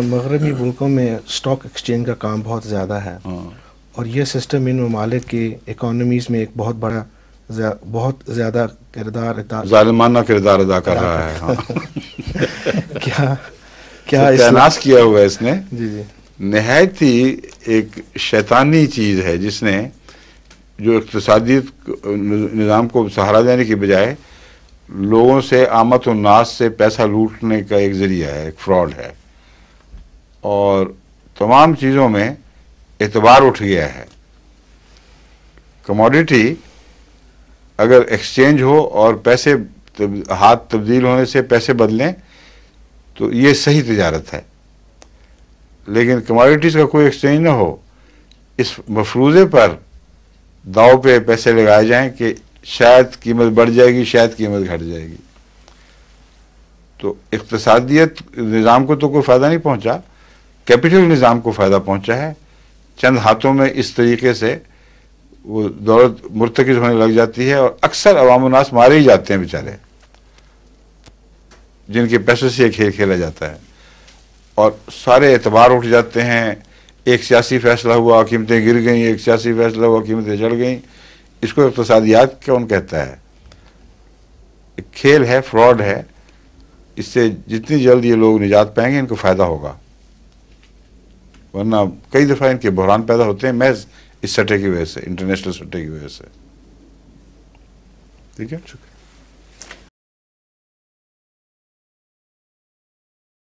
مغربی ملکوں میں اسٹاک ایکسچینج کا کام بہت زیادہ ہے، اور یہ سسٹم ان ممالک کی اکانومیز میں ایک بہت زیادہ ظالمانہ کردار ادا کر رہا ہے. کیا تناس کیا ہوا ہے اس نے. جی جی نہایت ہی ایک شیطانی چیز ہے جس نے جو اقتصادی نظام کو سہارا دینے کی بجائے لوگوں سے آمد و ناس سے پیسہ لوٹنے کا ایک ذریعہ ہے، ایک فراڈ ہے، اور تمام چیزوں میں اعتبار اٹھ گیا ہے. کموڈیٹی اگر ایکسچینج ہو اور پیسے ہاتھ تبدیل ہونے سے پیسے بدلیں تو یہ صحیح تجارت ہے، لیکن کموڈیٹیز کا کوئی ایکسچینج نہ ہو، اس مفروضے پر داؤ پہ پیسے لگائے جائیں کہ شاید قیمت بڑھ جائے گی، شاید قیمت گھٹ جائے گی، تو اقتصادیت نظام کو تو کوئی فائدہ نہیں پہنچا، کیپٹل نظام کو فائدہ پہنچا ہے. چند ہاتھوں میں اس طریقے سے وہ دولت مرتکز ہونے لگ جاتی ہے، اور اکثر عوام الناس مارے ہی جاتے ہیں بیچارے، جن کے پیسوں سے یہ کھیل کھیلا جاتا ہے، اور سارے اعتبار اٹھ جاتے ہیں. ایک سیاسی فیصلہ ہوا قیمتیں گر گئیں، ایک سیاسی فیصلہ ہوا قیمتیں چڑھ گئیں. اس کو اقتصادیات کون کہتا ہے؟ ایک کھیل ہے، فراڈ ہے. اس سے جتنی جلد یہ لوگ نجات پائیں گے ان کو فائدہ ہوگا، ورنہ کئی دفعہ ان کے بحران پیدا ہوتے ہیں محض اس سٹے کی وجہ سے، انٹرنیشنل سٹے کی وجہ سے. ٹھیک ہے.